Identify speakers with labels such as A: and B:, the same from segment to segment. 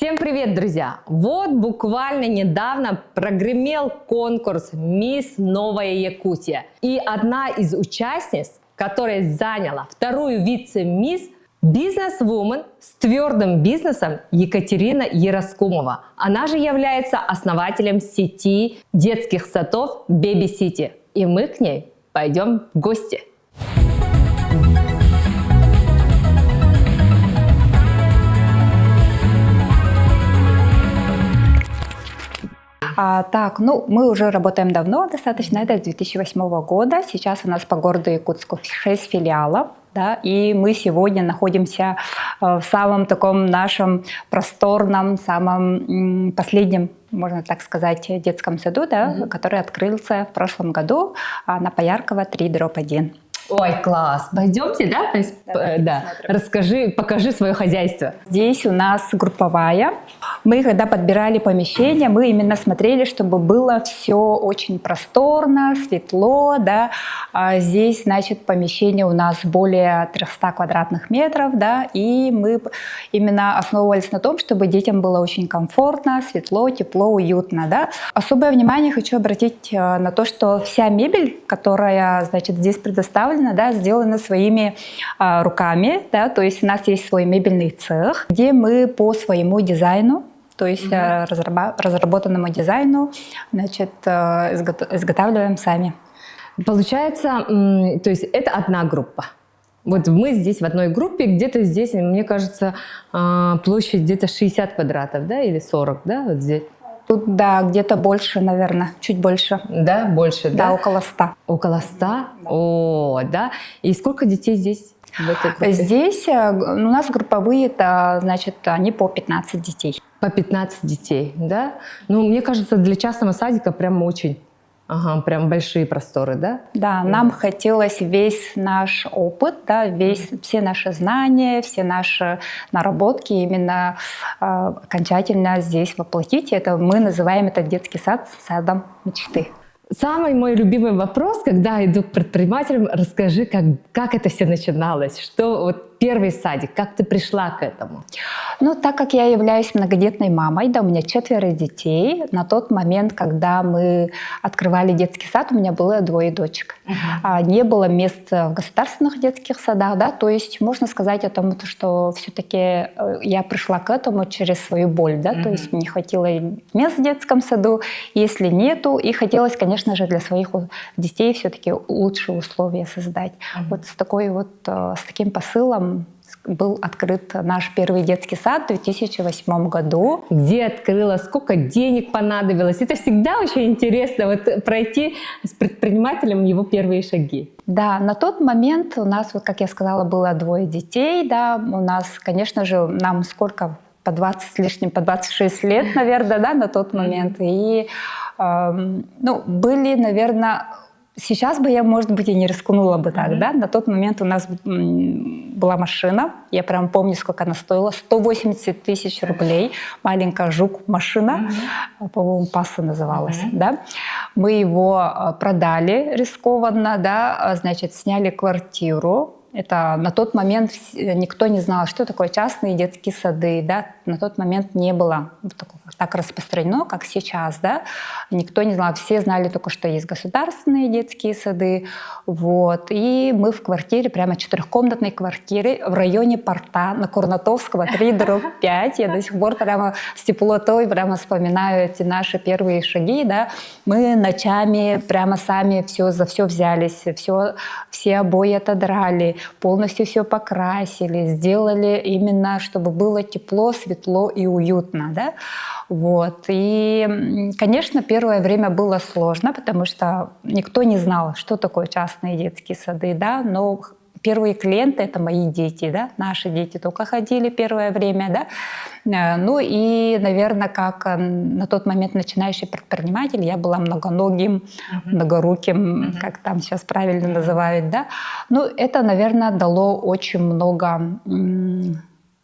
A: Всем привет, друзья! Вот буквально недавно прогремел конкурс «Мисс Новая Якутия». И одна из участниц, которая заняла вторую вице-мисс, бизнес-вумен с твердым бизнесом Екатерина Яроскумова. Она же является основателем сети детских садов Baby City. И мы к ней пойдем в гости.
B: Мы уже работаем давно, достаточно, это с 2008 года. Сейчас у нас по городу Якутску 6 филиалов. Да, и мы сегодня находимся в самом таком нашем просторном, самом последнем, можно так сказать, детском саду, да, который открылся в прошлом году на Пояркова 3/1.
A: Ой, класс! Пойдемте, да? То есть, да. Расскажи, покажи свое хозяйство.
B: Здесь у нас групповая. Мы, когда подбирали помещение, мы именно смотрели, чтобы было все очень просторно, светло, да. Здесь, значит, помещение у нас более 300 квадратных метров, да, и мы именно основывались на том, чтобы детям было очень комфортно, светло, тепло, уютно, да. Особое внимание хочу обратить на то, что вся мебель, которая, значит, здесь предоставлена, да, сделаны своими руками, да, то есть у нас есть свой мебельный цех, где мы по своему дизайну, то есть разработанному дизайну, значит, изготавливаем сами.
A: Получается, то есть это одна группа. Вот мы здесь в одной группе, где-то здесь, мне кажется, площадь где-то 60 квадратов, да, или 40, да, вот здесь.
B: Тут, да, где-то больше, наверное, чуть больше.
A: Да, больше, да?
B: Да, около 100.
A: Около 100? Да. О, да. И сколько детей здесь? В этой группе?
B: Здесь у нас групповые, это, значит, они по 15 детей.
A: По 15 детей, да? Ну, мне кажется, для частного садика прям очень... Ага, прям большие просторы, да?
B: Да, нам хотелось весь наш опыт, да, все наши знания, все наши наработки именно окончательно здесь воплотить. Это мы называем это детский сад садом мечты.
A: Самый мой любимый вопрос, когда иду к предпринимателям, расскажи, как это все начиналось, что вот первый садик, как ты пришла к этому?
B: Ну, так как я являюсь многодетной мамой, да, у меня 4 детей, на тот момент, когда мы открывали детский сад, у меня было 2 дочек. Не было мест в государственных детских садах, да, то есть можно сказать о том, что все-таки я пришла к этому через свою боль, да, то есть мне хватило мест в детском саду, если нету, и хотелось, конечно же, для своих детей все-таки лучшие условия создать. Вот с таким посылом был открыт наш первый детский сад в 2008 году.
A: Где открыла, сколько денег понадобилось? Это всегда очень интересно, вот пройти с предпринимателем его первые шаги.
B: Да, на тот момент у нас, вот как я сказала, было 2 детей. Да, у нас, конечно же, нам сколько? По 20 с лишним, по 26 лет, наверное, да, на тот момент. И были, наверное... Сейчас бы я, может быть, и не рискнула бы так, да. На тот момент у нас была машина, я прям помню, сколько она стоила, 180 тысяч рублей, маленькая жук-машина, по-моему, Пасса называлась, да. Мы его продали рискованно, да, значит, сняли квартиру. Это на тот момент никто не знал, что такое частные детские сады, да. На тот момент не было так распространено, как сейчас, да. Никто не знал, все знали только, что есть государственные детские сады, вот. И мы в квартире, прямо 4-комнатной квартире в районе Порта на Курнатовского 3/5. Я до сих пор прямо с теплотой прямо вспоминаю эти наши первые шаги, да. Мы ночами прямо сами за все взялись, все обои отодрали, полностью все покрасили, сделали именно, чтобы было тепло, светло и уютно, да. Вот. И, конечно, первое время было сложно, потому что никто не знал, что такое частные детские сады, да, но первые клиенты — это мои дети, да, наши дети только ходили первое время, да. Ну и, наверное, как на тот момент начинающий предприниматель, я была многоногим, многоруким, как там сейчас правильно называют, да. Ну, это, наверное, дало очень много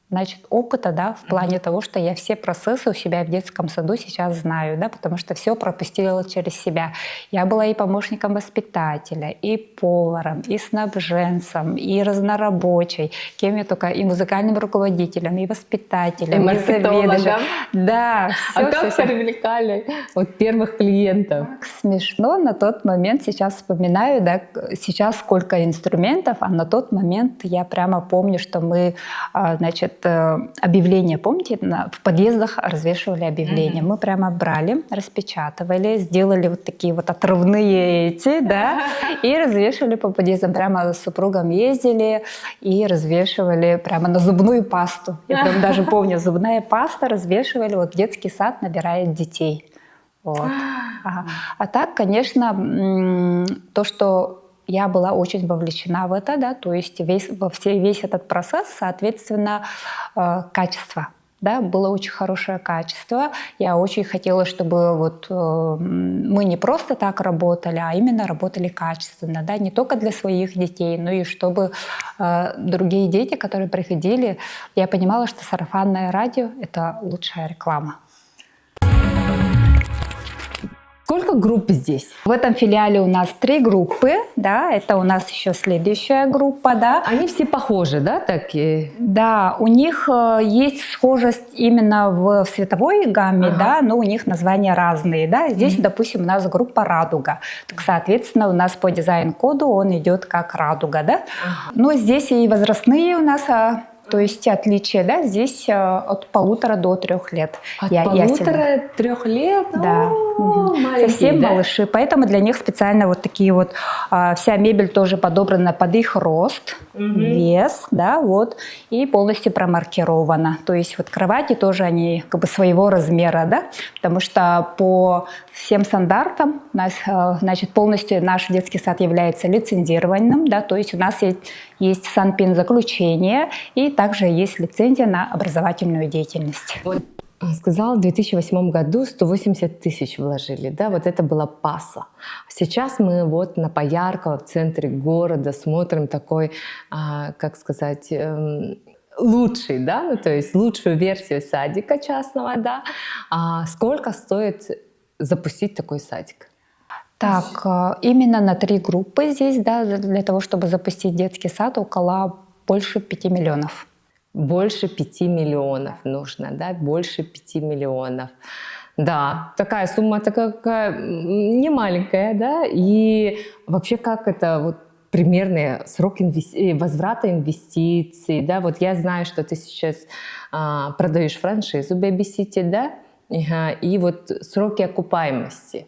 B: значит, опыта, да, в плане того, что я все процессы у себя в детском саду сейчас знаю, да, потому что все пропустила через себя. Я была и помощником воспитателя, и поваром, и снабженцем, и разнорабочей, кем я только, и музыкальным руководителем, и воспитателем,
A: И
B: и
A: маркетологом.
B: заведующим. Да,
A: А
B: все,
A: как привлекали вот первых клиентов?
B: так смешно на тот момент, сейчас вспоминаю, да, сейчас сколько инструментов, а на тот момент я прямо помню, что мы, значит, объявления, помните, в подъездах развешивали объявления. Мы прямо брали, распечатывали, сделали вот такие вот отрывные эти, да, и развешивали по подъездам. Прямо с супругом ездили и развешивали прямо на зубную пасту. Я прям даже помню, зубная паста развешивали, вот детский сад набирает детей. Вот. Ага. А так, конечно, то, что я была очень вовлечена в это, да, то есть весь этот процесс, соответственно, качество. Да, было очень хорошее качество. Я очень хотела, чтобы вот, мы не просто так работали, а именно работали качественно. Да, не только для своих детей, но и чтобы другие дети, которые приходили, я понимала, что сарафанное радио – это лучшая реклама.
A: Сколько групп здесь?
B: В этом филиале у нас 3 группы, да, это у нас еще следующая группа, да.
A: Они все похожи, да, такие?
B: Да, у них есть схожесть именно в цветовой гамме, да, но у них названия разные, да. Здесь, допустим, у нас группа «Радуга». Так, соответственно, у нас по дизайн-коду он идет как «Радуга», да. Но здесь и возрастные у нас... То есть отличие, да, здесь от 1,5 до 3 лет.
A: От 1,5-3 лет?
B: Да. Совсем
A: да?
B: малыши. Поэтому для них специально вот такие вот, вся мебель тоже подобрана под их рост, вес, да, вот, и полностью промаркирована. То есть вот кровати тоже они как бы своего размера, да, потому что по всем стандартам у нас, значит, полностью наш детский сад является лицензированным, да, то есть у нас есть санпинзаключение и также есть лицензия на образовательную деятельность.
A: Вот сказала, в 2008 году 180 тысяч вложили, да, вот это была Паса. Сейчас мы вот на Поярково, в центре города, смотрим такой, как сказать, лучший, да, ну, то есть лучшую версию садика частного, да. Сколько стоит запустить такой садик?
B: Так, именно на 3 группы здесь, да, для того, чтобы запустить детский сад, около больше 5 миллионов.
A: Больше 5 миллионов нужно, да, больше 5 миллионов. Да, такая сумма такая не маленькая, да, и вообще как это вот примерный срок возврата инвестиций, да, вот я знаю, что ты сейчас продаешь франшизу Baby City, да, и вот сроки окупаемости.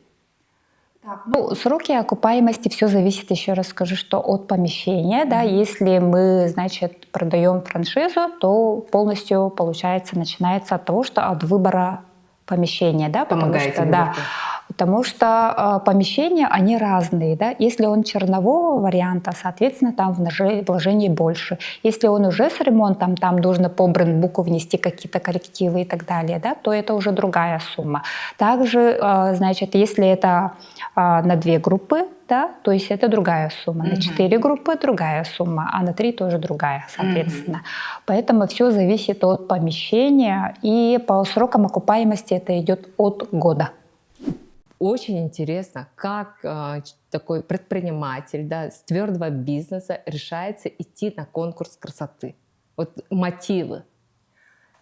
B: Ну, сроки окупаемости, все зависит, еще раз скажу, что от помещения, да, если мы, значит, продаем франшизу, то полностью, получается, начинается от того, что от выбора помещения, да,
A: Помогаете
B: потому что помещения, они разные, да, если он чернового варианта, соответственно, там вложений больше, если он уже с ремонтом, там нужно по брендбуку внести какие-то коррективы и так далее, да, то это уже другая сумма. Также, значит, если это на 2 группы, да, то есть это другая сумма. На 4 группы другая сумма, а на 3 тоже другая, соответственно. Поэтому все зависит от помещения, и по срокам окупаемости это идет от года.
A: Очень интересно, как такой предприниматель, да, с твердого бизнеса решается идти на конкурс красоты. Вот мотивы.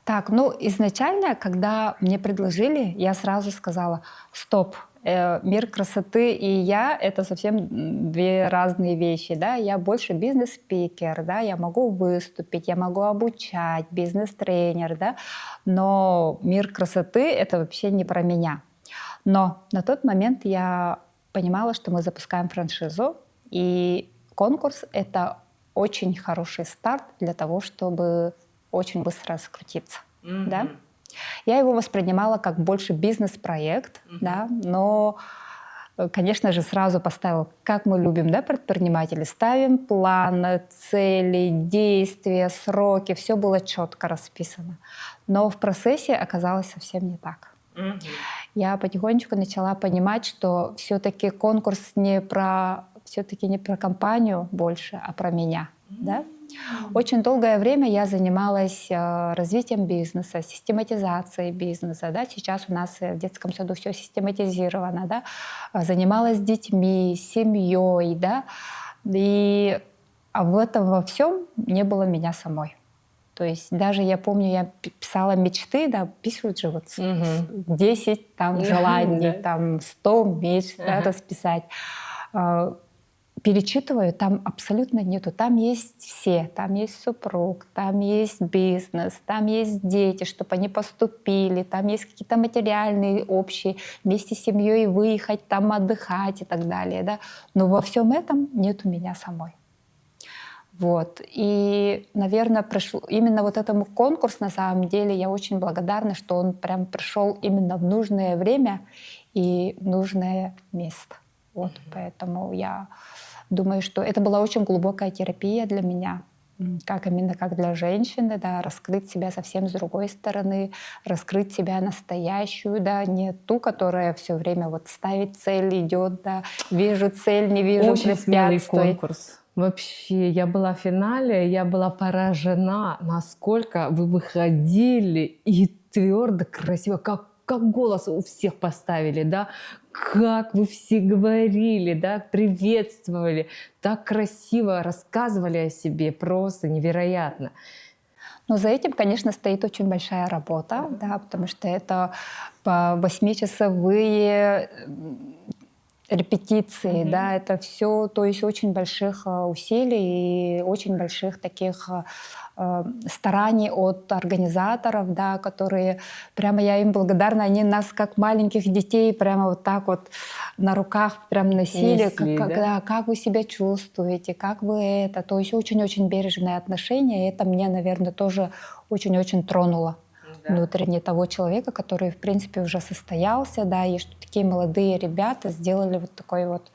B: Так, ну изначально, когда мне предложили, я сразу сказала: стоп, мир красоты и я — это совсем 2 разные вещи, да. Я больше бизнес-спикер, да, я могу выступить, я могу обучать, бизнес-тренер, да, но мир красоты — это вообще не про меня. Но на тот момент я понимала, что мы запускаем франшизу, и конкурс — это очень хороший старт для того, чтобы очень быстро раскрутиться. Да? Я его воспринимала как больше бизнес-проект, да, но, конечно же, сразу поставила, как мы любим, да, предприниматели, ставим планы, цели, действия, сроки, все было четко расписано. Но в процессе оказалось совсем не так. Я потихонечку начала понимать, что все-таки конкурс не про компанию больше, а про меня. Да? Очень долгое время я занималась развитием бизнеса, систематизацией бизнеса. Да? Сейчас у нас в детском саду все систематизировано. Да? Занималась детьми, семьей. Да? А в этом во всем не было меня самой. То есть даже я помню, я писала мечты, да, пишут же вот 10 там желаний, там 100 мечт да, расписать. Перечитываю, там абсолютно нету. Там есть все. Там есть супруг, там есть бизнес, там есть дети, чтобы они поступили, там есть какие-то материальные общие, вместе с семьей выехать, там отдыхать и так далее. Да? Но во всем этом нету меня самой. Вот. И, наверное, именно вот этому конкурсу, на самом деле, я очень благодарна, что он прям пришел именно в нужное время и в нужное место. Вот. Поэтому я думаю, что это была очень глубокая терапия для меня, именно как для женщины, да, раскрыть себя совсем с другой стороны, раскрыть себя настоящую, да, не ту, которая все время вот ставит цель, идет, да, вижу цель, не вижу
A: Очень смелый
B: препятствий.
A: конкурс. Вообще, я была в финале, я была поражена, насколько вы выходили и твердо, красиво, как голос у всех поставили, да, как вы все говорили, да, приветствовали, так красиво рассказывали о себе, просто невероятно.
B: Но за этим, конечно, стоит очень большая работа, да, потому что это по 8-часовые репетиции, да, это все, то есть очень больших усилий и очень больших таких стараний от организаторов, да, которые, прямо я им благодарна, они нас как маленьких детей прямо вот так вот на руках прям носили,
A: Несли, да?
B: как вы себя чувствуете, как вы это, то есть очень-очень бережное отношение, и это меня, наверное, тоже очень-очень тронуло. Внутренне того человека, который, в принципе, уже состоялся, да, и что такие молодые ребята сделали вот такой вот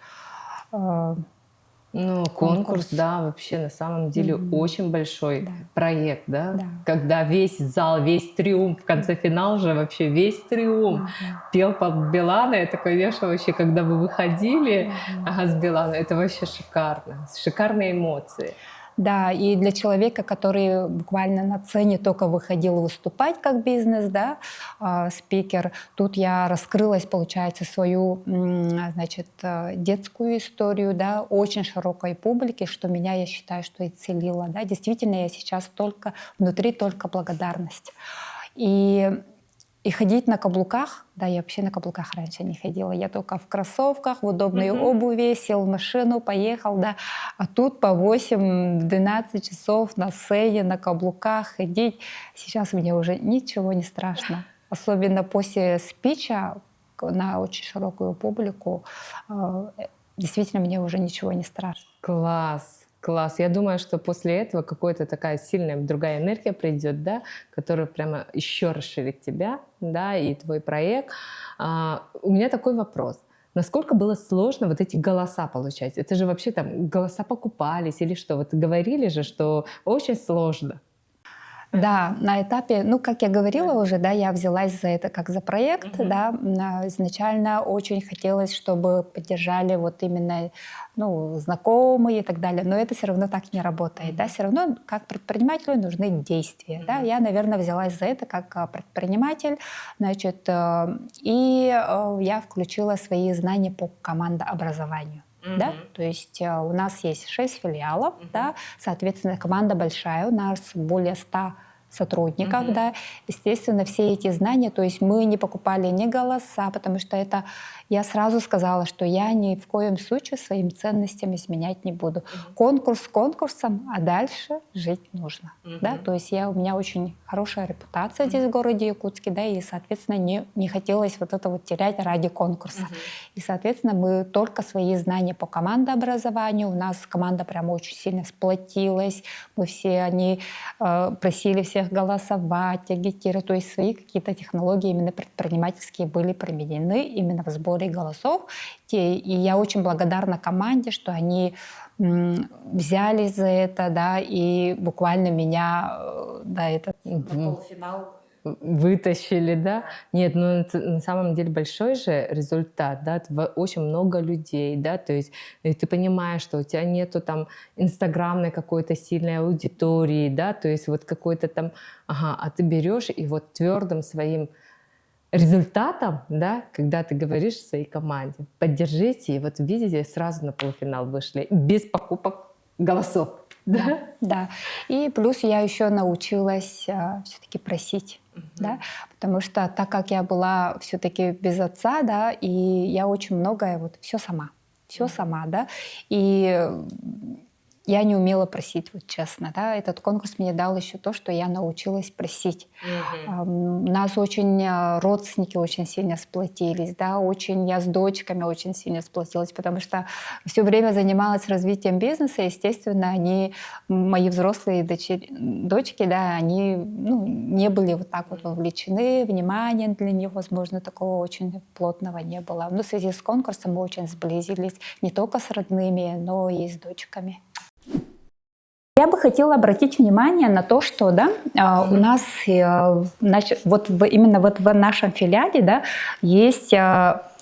A: Ну, конкурс, да, вообще на самом деле очень большой проект, да? Когда весь зал, весь триумф, в конце финала же вообще весь триумф пел под Билана. Это, конечно, вообще, когда вы выходили с Билана, это вообще шикарно, шикарные эмоции.
B: Да, и для человека, который буквально на сцене только выходил выступать как бизнес, да, спикер, тут я раскрылась, получается, свою, значит, детскую историю, да, очень широкой публике, что меня, я считаю, что исцелило, да. Действительно, я сейчас внутри только благодарность. И ходить на каблуках, да, я вообще на каблуках раньше не ходила, я только в кроссовках, в удобной обуви, сел в машину, поехал, да, а тут по 8-12 часов на сцене, на каблуках ходить, сейчас мне уже ничего не страшно, особенно после спича на очень широкую публику, действительно мне уже ничего не страшно.
A: Класс! Класс. Я думаю, что после этого какая-то такая сильная другая энергия придет, да, которая прямо еще расширит тебя, да, и твой проект. У меня такой вопрос. Насколько было сложно вот эти голоса получать? Это же вообще там голоса покупались или что? Вот говорили же, что очень сложно.
B: Да, на этапе, ну, как я говорила уже, да, я взялась за это как за проект, да, изначально очень хотелось, чтобы поддержали вот именно, ну, знакомые и так далее, но это все равно так не работает, да, все равно как предпринимателю нужны действия, да, я, наверное, взялась за это как предприниматель, значит, и я включила свои знания по командообразованию. Да? То есть у нас есть 6 филиалов, да? Соответственно, команда большая, у нас более 100 сотрудников, да, естественно, все эти знания, то есть мы не покупали ни голоса, потому что это, я сразу сказала, что я ни в коем случае своими ценностями изменять не буду. Конкурс конкурсом, а дальше жить нужно, да, то есть у меня очень хорошая репутация здесь в городе Якутске, да, и, соответственно, не хотелось вот это вот терять ради конкурса. И, соответственно, мы только свои знания по командообразованию, у нас команда прям очень сильно сплотилась, мы все, они просили всех голосовать, агитировать, то есть свои какие-то технологии именно предпринимательские были применены именно в сборе голосов. И я очень благодарна команде, что они взялись за это, да, и буквально меня, да, полуфинал
A: вытащили, да? Нет, ну это на самом деле большой же результат, да? Очень много людей, да? То есть ты понимаешь, что у тебя нету там инстаграмной какой-то сильной аудитории, да? То есть вот какой-то там, ага, а ты берешь и вот твердым своим результатом, да, когда ты говоришь своей команде, поддержите, и вот видите, сразу на полуфинал вышли, без покупок голосов.
B: Да, да. И плюс я еще научилась все-таки просить, да, потому что так как я была все-таки без отца, да, и я очень многое вот все сама, да, и я не умела просить, вот честно, да. Этот конкурс мне дал еще то, что я научилась просить. У нас очень родственники очень сильно сплотились, да, очень я с дочками очень сильно сплотилась, потому что все время занималась развитием бизнеса, естественно, они, мои взрослые дочки, да, они не были вот так вот вовлечены, внимания для них, возможно, такого очень плотного не было. Но в связи с конкурсом мы очень сблизились не только с родными, но и с дочками. Я бы хотела обратить внимание на то, что да, у нас вот именно вот в нашем филиале, да, есть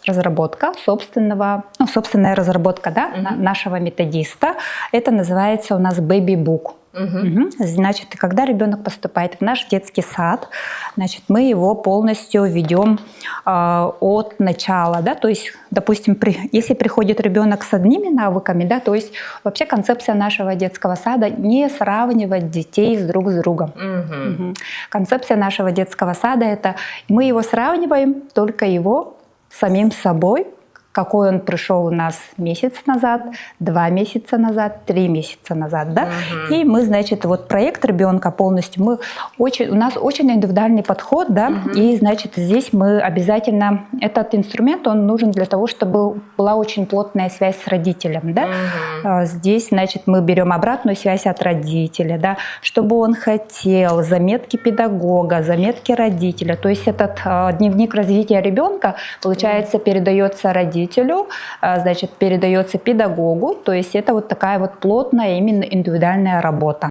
B: разработка собственная разработка, да, нашего методиста. Это называется у нас Baby Book. Значит, когда ребенок поступает в наш детский сад, значит, мы его полностью ведем от начала, да, то есть, допустим, если приходит ребенок с одними навыками, да, то есть вообще концепция нашего детского сада не сравнивать детей друг с другом. Концепция нашего детского сада — это мы его сравниваем только его самим собой, какой он пришел у нас месяц назад, 2 месяца назад, 3 месяца назад, да? И мы, значит, вот проект ребенка полностью, у нас очень индивидуальный подход, да, и, значит, здесь мы обязательно, этот инструмент, он нужен для того, чтобы была очень плотная связь с родителем, да? Здесь, значит, мы берем обратную связь от родителя, да, чтобы он хотел, заметки педагога, заметки родителя, то есть этот дневник развития ребенка, получается, передается родителю, значит, передается педагогу, то есть это вот такая вот плотная именно индивидуальная работа.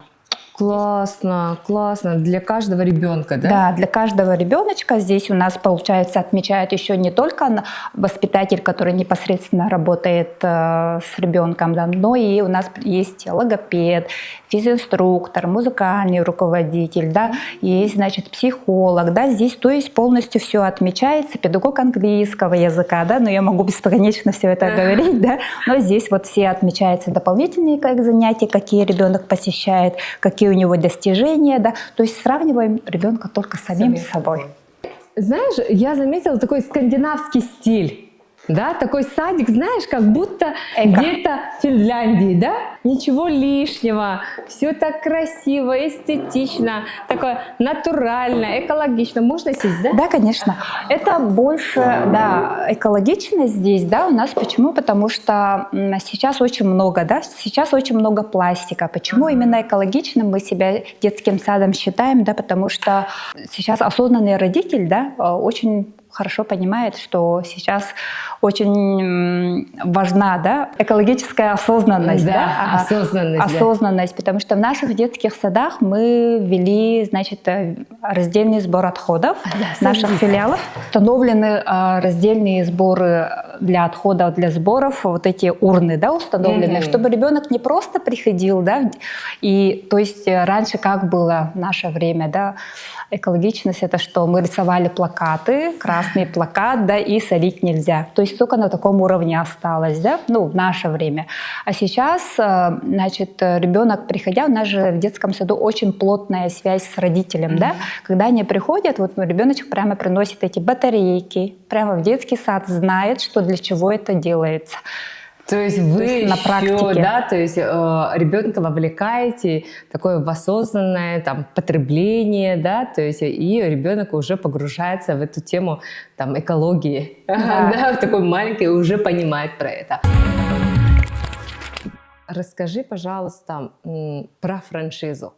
A: Классно, классно. Для каждого ребенка, да?
B: Да, для каждого ребеночка здесь у нас, получается, отмечают еще не только воспитатель, который непосредственно работает с ребенком, да, но и у нас есть логопед, физинструктор, музыкальный руководитель, да, есть, значит, психолог, да, здесь, то есть полностью все отмечается, педагог английского языка, да, но я могу бесконечно все это говорить, да, но здесь вот все отмечаются дополнительные занятия, какие ребенок посещает, какие у него достижения, да, то есть сравниваем ребенка только с самим собой.
A: Знаешь, я заметила такой скандинавский стиль. Да, такой садик, знаешь, как будто где-то в Финляндии, да? Ничего лишнего, все так красиво, эстетично, такое натурально, экологично. Можно сесть, да?
B: Да, конечно. Это больше, да, экологичность здесь, да, у нас. Почему? Потому что сейчас очень много, да, сейчас очень много пластика. Почему именно экологичным мы себя детским садом считаем, да, потому что сейчас осознанный родитель, да, очень хорошо понимает, что сейчас очень важна, да, экологическая осознанность.
A: Да,
B: осознанность, потому что в наших детских садах мы ввели, значит, раздельный сбор отходов наших филиалов. Установлены раздельные сборы для отходов, для сборов, вот эти урны, да, установлены, чтобы ребенок не просто приходил, да, и, то есть раньше как было в наше время, да, экологичность — это что? Мы рисовали плакаты, красный плакат, да, и солить нельзя. То есть только на таком уровне осталось, да, ну, в наше время. А сейчас, значит, ребенок, приходя, у нас же в детском саду очень плотная связь с родителем, да, когда они приходят, вот ребеночек прямо приносит эти батарейки, прямо в детский сад, знает, что для чего это делается.
A: То есть вы
B: на практике,
A: да, то есть ребенка вовлекаете такое в осознанное там потребление, да, то есть и ребенок уже погружается в эту тему там экологии, да, в такой маленькой, уже понимает про это. Расскажи, пожалуйста, про франшизу.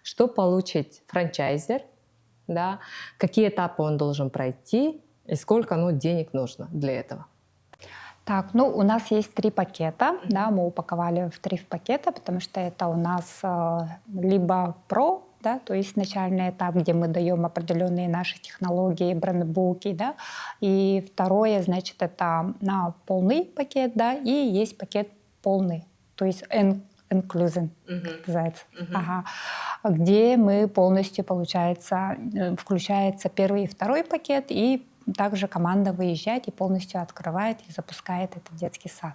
A: Что получит франчайзер, да, какие этапы он должен пройти и сколько денег нужно для этого?
B: Так, ну у нас есть 3 пакета, да, мы упаковали в 3 пакета, потому что это у нас либо Pro да, то есть начальный этап, где мы даем определенные наши технологии, брендбуки, да, и второе, значит, это на полный пакет, да, и есть пакет полный, то есть inclusion, как называется, ага, где мы полностью, получается, включается первый и второй пакет, и также команда выезжает и полностью открывает и запускает этот детский сад.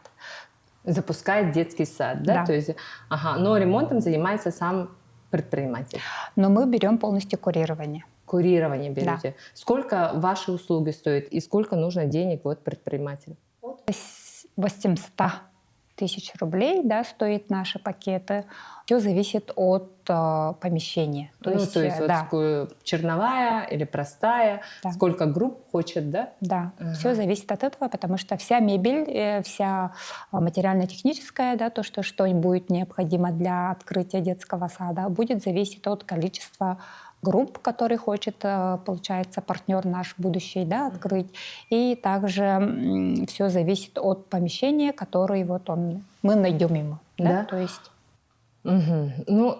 A: Запускает детский сад, да?
B: Да.
A: То есть, ага, но ремонтом занимается сам предприниматель.
B: Но мы берем полностью курирование.
A: Курирование берете.
B: Да.
A: Сколько ваши услуги стоят и сколько нужно денег вот предпринимателю?
B: 800 тысяч рублей, да, стоят наши пакеты. Все зависит от помещения.
A: То есть вот
B: да,
A: черновая или простая,
B: Да.
A: сколько групп хочет, да?
B: да,
A: Ага.
B: все зависит от этого, потому что вся мебель, вся материально-техническая, да, то, что будет необходимо для открытия детского сада, будет зависеть от количества групп, которые хочет, получается, партнер наш будущий, да, открыть. И также все зависит от помещения, которое вот мы найдем ему. Да?
A: Да.
B: То есть...
A: Угу. Ну,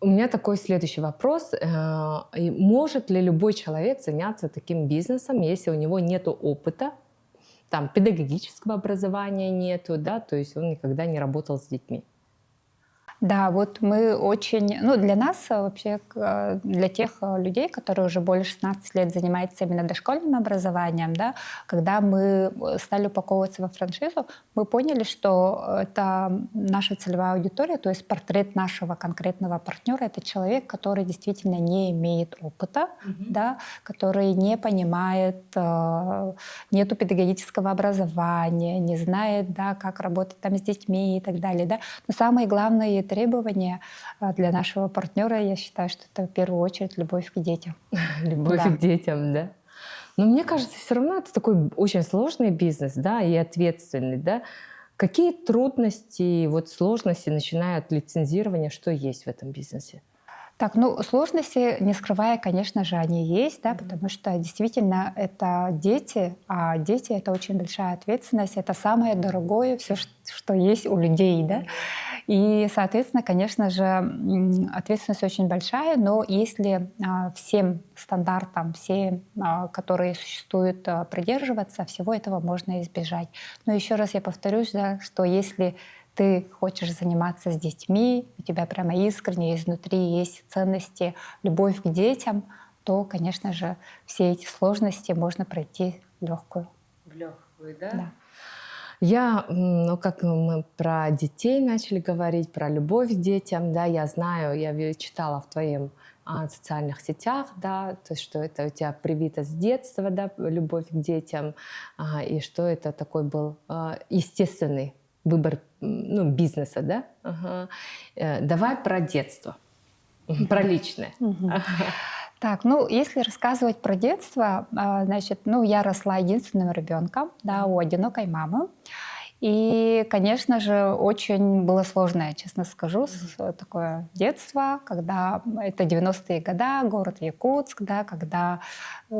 A: у меня такой следующий вопрос. Может ли любой человек заняться таким бизнесом, если у него нет опыта, там, педагогического образования нету, да, то есть он никогда не работал с детьми?
B: Да, вот мы очень... Ну, для нас вообще, для тех людей, которые уже больше 16 лет занимаются именно дошкольным образованием, да, когда мы стали упаковываться во франшизу, мы поняли, что это наша целевая аудитория, то есть портрет нашего конкретного партнера, это человек, который действительно не имеет опыта, да, который не понимает, нету педагогического образования, не знает, да, как работать там с детьми и так далее. Да. Но самое главное требования для нашего партнера, я считаю, что это в первую очередь любовь к детям.
A: Любовь
B: Да.
A: к детям, да. Но мне кажется, все равно это такой очень сложный бизнес, да, и ответственный, да. Какие трудности, вот сложности, начиная от лицензирования, что есть в этом бизнесе?
B: Так, ну, сложности, не скрывая, конечно же, они есть, да, потому что действительно это дети, а дети — это очень большая ответственность, это самое дорогое, все, что есть у людей, да. И, соответственно, конечно же, ответственность очень большая, но если всем стандартам, все, которые существуют, придерживаться, всего этого можно избежать. Но еще раз я повторюсь, да, что если ты хочешь заниматься с детьми, у тебя прямо искренне изнутри есть ценности, любовь к детям, то, конечно же, все эти сложности можно пройти в легкую.
A: В легкую, да?
B: Да.
A: Ну, как мы про детей начали говорить, про любовь к детям, да, я знаю, я читала в твоем социальных сетях, да, то есть, что это у тебя привито с детства, да, любовь к детям, и что это такой был естественный выбор, ну, бизнеса, да? Ага. Давай про детство, про личное.
B: Так, ну, если рассказывать про детство, значит, ну, я росла единственным ребенком, да, у одинокой мамы. И, конечно же, очень было сложное, честно скажу, такое детство, когда это 90-е годы, город Якутск, да, когда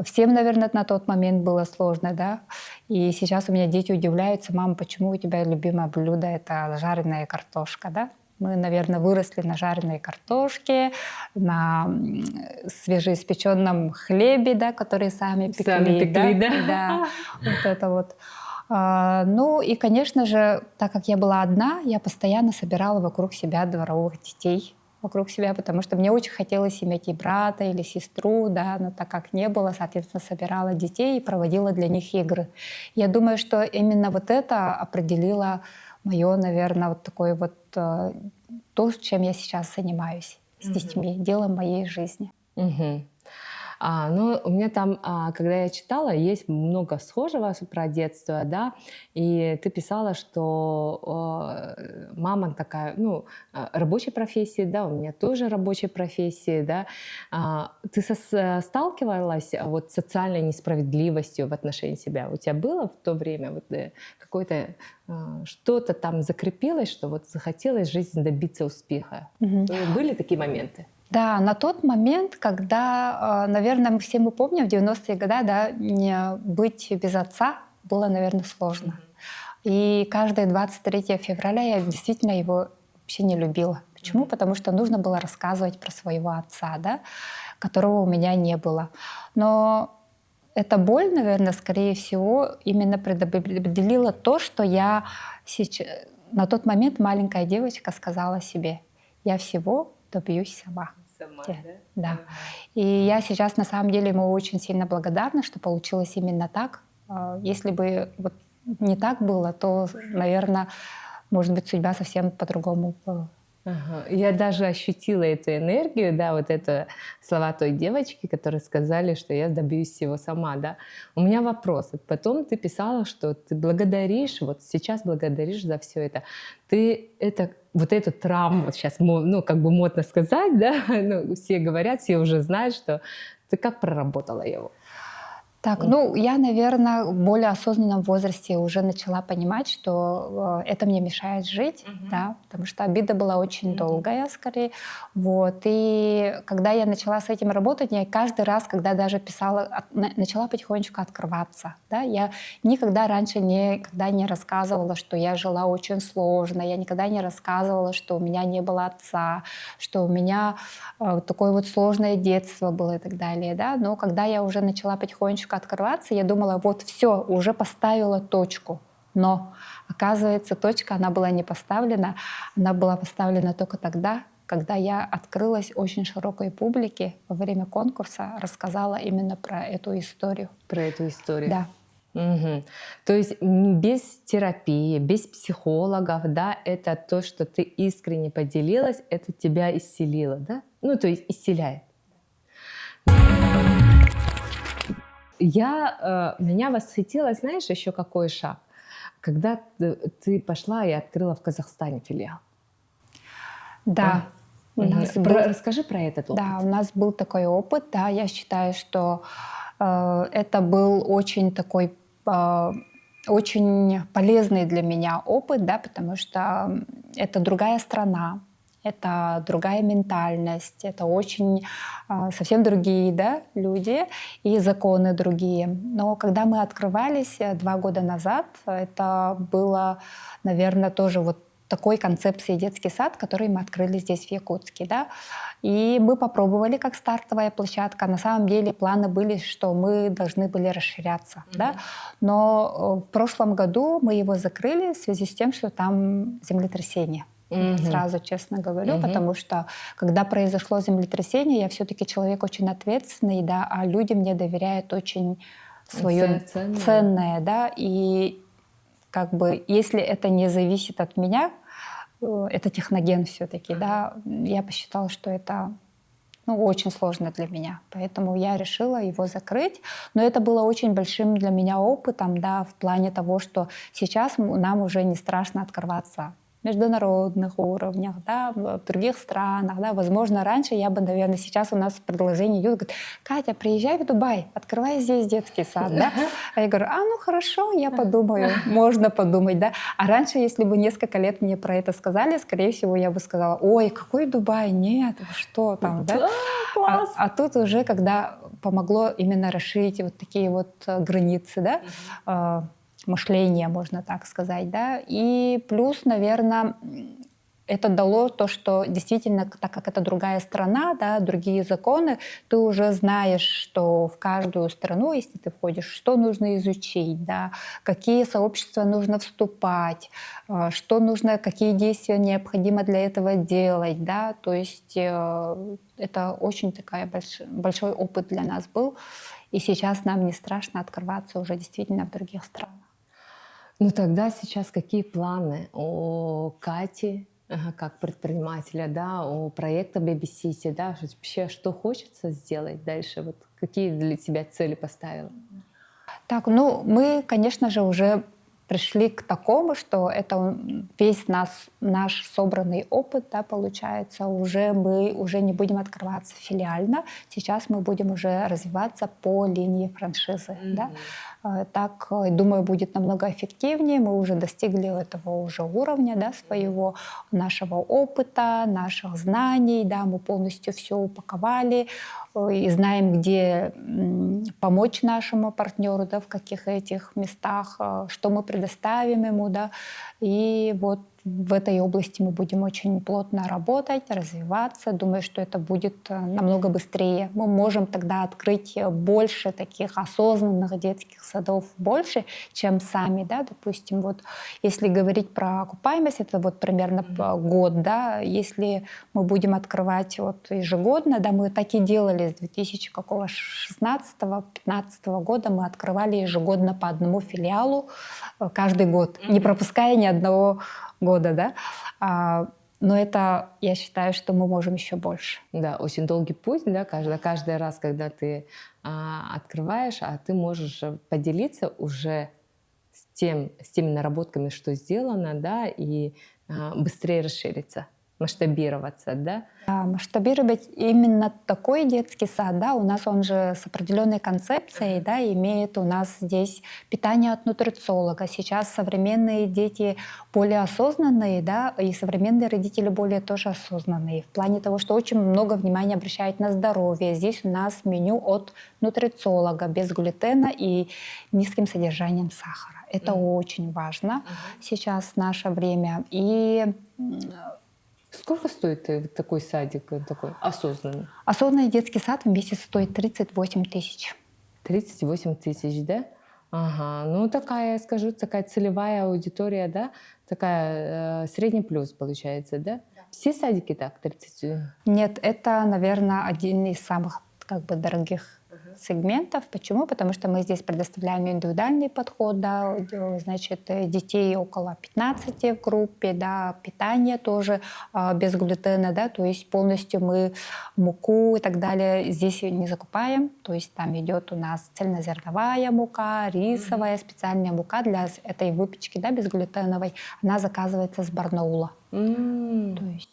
B: всем, наверное, на тот момент было сложно, да. И сейчас у меня дети удивляются: мама, почему у тебя любимое блюдо — это жареная картошка, да? Мы, наверное, выросли на жареной картошке, на свежеиспеченном хлебе, да, который сами пекли.
A: Сами пекли, да?
B: Да, вот это вот. Ну и, конечно же, так как я была одна, я постоянно собирала вокруг себя дворовых детей, вокруг себя, потому что мне очень хотелось иметь и брата или сестру, да, но так как не было, соответственно, собирала детей и проводила для них игры. Я думаю, что именно вот это определило мое, наверное, вот такое вот то, чем я сейчас занимаюсь с детьми, делом моей жизни.
A: Ну, у меня там, когда я читала, есть много схожего про детство, да, и ты писала, что мама такая, ну, рабочей профессии, да, у меня тоже рабочей профессии, да. Ты сталкивалась вот с социальной несправедливостью в отношении себя? У тебя было в то время вот какое-то что-то там закрепилось, что вот захотелось в жизни добиться успеха? Были такие моменты?
B: Да, на тот момент, когда, наверное, все мы помним, в 90-е годы, да, не быть без отца было, наверное, сложно. И каждое 23 февраля я действительно его вообще не любила. Почему? Потому что нужно было рассказывать про своего отца, да, которого у меня не было. Но эта боль, наверное, скорее всего, именно предопределила то, что я сейчас, на тот момент маленькая девочка сказала себе: я всего добьюсь сама.
A: Сама,
B: Да. И я сейчас на самом деле ему очень сильно благодарна, что получилось именно так. Если бы вот не так было, то, наверное, может быть, судьба совсем по-другому была.
A: Ага. Я даже ощутила эту энергию, да, вот это слова той девочки, которые сказали, что я добьюсь всего сама, да. У меня вопрос. Вот потом ты писала, что ты благодаришь, вот сейчас благодаришь за все это. Ты это, вот эту травму, вот сейчас, ну, как бы модно сказать, да, ну, все говорят, все уже знают, что ты как проработала его?
B: Так, ну, я, наверное, в более осознанном возрасте уже начала понимать, что это мне мешает жить, да, потому что обида была очень долгая, скорее. Вот. И когда я начала с этим работать, я каждый раз, когда даже писала, начала потихонечку открываться, да, я никогда раньше никогда не рассказывала, что я жила очень сложно, я никогда не рассказывала, что у меня не было отца, что у меня такое вот сложное детство было и так далее, да. Но когда я уже начала потихонечку открываться, я думала, вот все, уже поставила точку. Но, оказывается, точка, она была не поставлена, она была поставлена только тогда, когда я открылась очень широкой публике во время конкурса, рассказала именно про эту историю.
A: Про эту историю.
B: Да.
A: Мгм. То есть без терапии, без психологов, да, это то, что ты искренне поделилась, это тебя исцелило, да? Ну, то есть исцеляет. Меня восхитило, знаешь, еще какой шаг? Когда ты пошла и открыла в Казахстане филиал.
B: Да. У
A: Мгм.
B: нас был,
A: Расскажи про этот опыт.
B: да, у нас был такой опыт, да, я считаю, что это был очень такой очень полезный для меня опыт, да, потому что это другая страна, это другая ментальность, это очень совсем другие, да, люди и законы другие. Но когда мы открывались 2 года назад, это было, наверное, тоже вот такой концепции детский сад, который мы открыли здесь, в Якутске. Да? И мы попробовали как стартовая площадка. На самом деле планы были, что мы должны были расширяться. Да? Но в прошлом году мы его закрыли в связи с тем, что там землетрясение. Я сразу честно говорю, потому что когда произошло землетрясение, я все-таки человек очень ответственный, да, а люди мне доверяют очень свое ценное, да, и как бы, если это не зависит от меня, это техноген все-таки, да, я посчитала, что это очень сложно для меня. Поэтому я решила его закрыть. Но это было очень большим для меня опытом, да, в плане того, что сейчас нам уже не страшно открываться в международных уровнях, да, в других странах. Да. Возможно, раньше я бы, наверное, сейчас у нас предложение идет, говорит: Катя, приезжай в Дубай, открывай здесь детский сад. Да. А я говорю: ну хорошо, я подумаю, можно подумать. Да. А раньше, если бы несколько лет мне про это сказали, скорее всего, я бы сказала: ой, какой Дубай, нет, что там. Да.
A: Класс!
B: А тут уже, когда помогло именно расширить вот такие вот границы, да, мышления, можно так сказать, да, и плюс, наверное, это дало то, что действительно, так как это другая страна, да, другие законы, ты уже знаешь, что в каждую страну, если ты входишь, что нужно изучить, да, какие сообщества нужно вступать, что нужно, какие действия необходимо для этого делать, да, то есть это очень такой большой опыт для нас был, и сейчас нам не страшно открываться уже действительно в других странах.
A: Ну тогда сейчас какие планы у Кати, как предпринимателя, да, у проекта Baby City, да, вообще что хочется сделать дальше, вот какие для тебя цели поставила?
B: Так, ну мы, конечно же, уже пришли к такому, что это весь наш собранный опыт, да, получается, мы уже не будем открываться филиально, сейчас мы будем уже развиваться по линии франшизы. Да? Так, думаю, будет намного эффективнее, мы уже достигли этого уже уровня, да, своего, нашего опыта, наших знаний, да, мы полностью все упаковали и знаем, где помочь нашему партнеру, да, в каких этих местах, что мы предоставим ему, да, и вот в этой области мы будем очень плотно работать, развиваться. Думаю, что это будет намного быстрее. Мы можем тогда открыть больше таких осознанных детских садов, больше, чем сами, да, допустим, вот если говорить про окупаемость, это вот примерно год, да, если мы будем открывать вот ежегодно, да, мы так и делали с 2016-2015 года, мы открывали ежегодно по одному филиалу каждый год, не пропуская ни одного года, да. Но это, я считаю, что мы можем еще больше.
A: Да, очень долгий путь, да, каждый раз, когда ты открываешь, а ты можешь поделиться уже с теми наработками, что сделано, да, и быстрее расшириться, масштабироваться, да.
B: Масштабировать именно такой детский сад, да, у нас он же с определенной концепцией, да, имеет у нас здесь питание от нутрициолога. Сейчас современные дети более осознанные, да, и современные родители более тоже осознанные в плане того, что очень много внимания обращают на здоровье. Здесь у нас меню от нутрициолога без глютена и низким содержанием сахара. Это очень важно сейчас в наше время. И
A: сколько стоит такой садик, такой осознанный?
B: осознанный детский сад в месяц стоит 38 тысяч.
A: 38 тысяч, да? Ага, ну такая, я скажу, такая целевая аудитория, да? Такая средний плюс получается, да? Все садики так, 30?
B: Нет, это, наверное, один из самых как бы дорогих сегментов. Почему? Потому что мы здесь предоставляем индивидуальный подход, да, значит, детей около 15 в группе, да, питание тоже без глютена, да, то есть полностью мы муку и так далее здесь не закупаем, то есть там идет у нас цельнозерновая мука, рисовая, специальная мука для этой выпечки, да, безглютеновой, она заказывается с Барнаула. То есть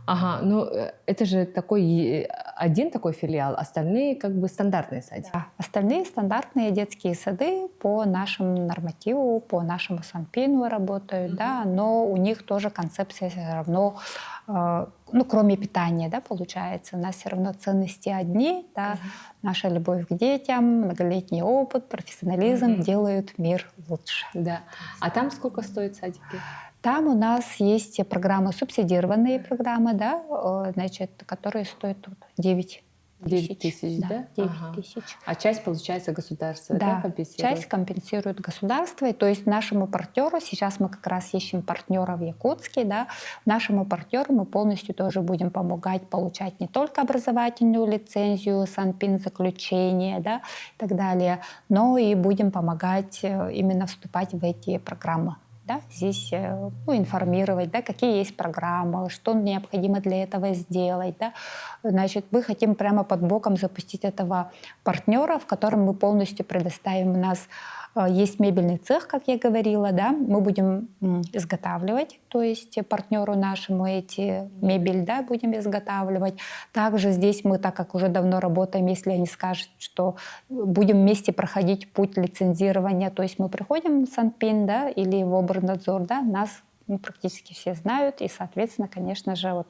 A: ага, ну это же такой один такой филиал, остальные как бы стандартные садики.
B: да. Остальные стандартные детские сады по нашему нормативу, по нашему Санпину работают, да, но у них тоже концепция все равно, ну, кроме питания, да, получается, у нас все равно ценности одни, да, наша любовь к детям, многолетний опыт, профессионализм делают мир лучше.
A: Да. А там сколько стоят садики?
B: Там у нас есть программы, субсидированные программы, да, значит, которые стоят 9
A: 9 тысяч, да?
B: 9
A: Ага.
B: тысяч.
A: А часть, получается, государство, да,
B: Да,
A: компенсирует?
B: часть компенсирует государство. И то есть нашему партнеру, сейчас мы как раз ищем партнера в Якутске, да, нашему партнеру мы полностью тоже будем помогать получать не только образовательную лицензию, Санпин заключение, да, и так далее, но и будем помогать именно вступать в эти программы. Да, здесь ну, информировать, да, какие есть программы, что необходимо для этого сделать. Да. Значит, мы хотим прямо под боком запустить этого партнера, в котором мы полностью предоставим. У нас есть мебельный цех, как я говорила, да, мы будем изготавливать, то есть партнеру нашему эти мебель, да, будем изготавливать. Также здесь мы, так как уже давно работаем, если они скажут, что будем вместе проходить путь лицензирования, то есть мы приходим в Санпин, да, или в Обрнадзор, да, нас практически все знают, и, соответственно, конечно же, вот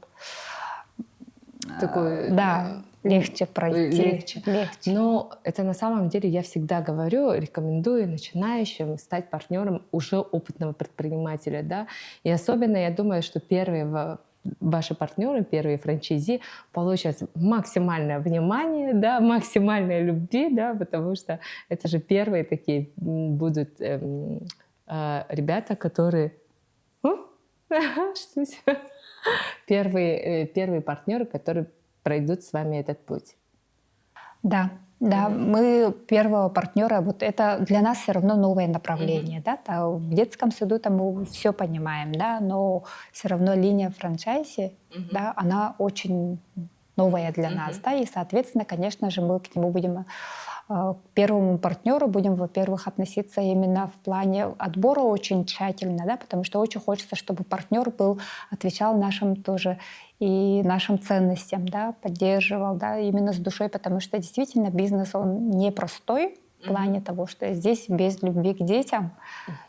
A: Такой,
B: да, легче пройти.
A: Легче. Но это на самом деле, я всегда говорю, рекомендую начинающим стать партнером уже опытного предпринимателя. Да? И особенно я думаю, что первые ваши партнеры, первые франчайзи получат максимальное внимание, да, максимальной любви, да, потому что это же первые такие будут ребята, которые... Первые партнеры, которые пройдут с вами этот путь.
B: Да, да, мы первого партнера, вот это для нас все равно новое направление, да, в детском саду там мы все понимаем, да, но все равно линия франчайзи, да, она очень новая для нас, да, и, соответственно, конечно же, мы к нему будем, к первому партнеру будем, во-первых, относиться именно в плане отбора очень тщательно, да, потому что очень хочется, чтобы партнер отвечал нашим тоже и нашим ценностям, да, поддерживал, да, именно с душой, потому что действительно бизнес, он непростой в плане того, что здесь без любви к детям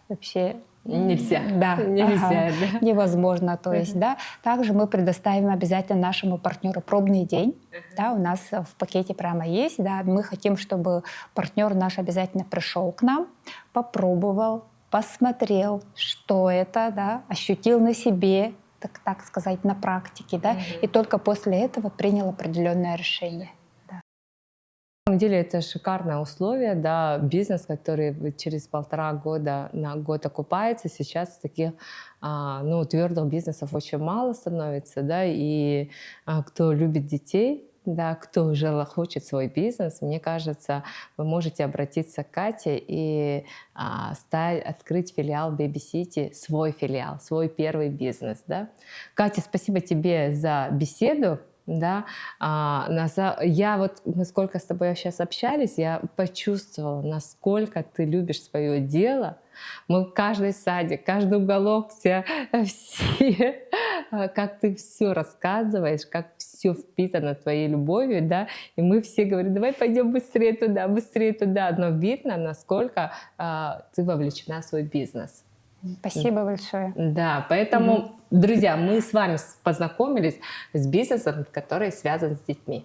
B: вообще
A: нельзя.
B: Да,
A: нельзя, да.
B: Невозможно. То есть, да. Также мы предоставим обязательно нашему партнеру пробный день. Да, у нас в пакете прямо есть. Да, мы хотим, чтобы партнер наш обязательно пришел к нам, попробовал, посмотрел, что это, да, ощутил на себе, так сказать, на практике, да, и только после этого принял определенное решение. Да.
A: На самом деле это шикарное условие, да, бизнес, который через 1,5 года на год окупается, сейчас таких ну, твердых бизнесов очень мало становится, да, и кто любит детей, да, кто уже хочет свой бизнес, мне кажется, вы можете обратиться к Кате и открыть филиал Baby City, свой филиал, свой первый бизнес, да. Катя, спасибо тебе за беседу. Да, я вот, насколько с тобой сейчас общались, я почувствовала, насколько ты любишь свое дело. Мы каждый садик, каждый уголок, все, как ты все рассказываешь, как все впитано твоей любовью, да, и мы все говорим, давай пойдем быстрее туда, но видно, насколько ты вовлечена в свой бизнес.
B: Спасибо большое.
A: Да, поэтому, друзья, мы с вами познакомились с бизнесом, который связан с детьми.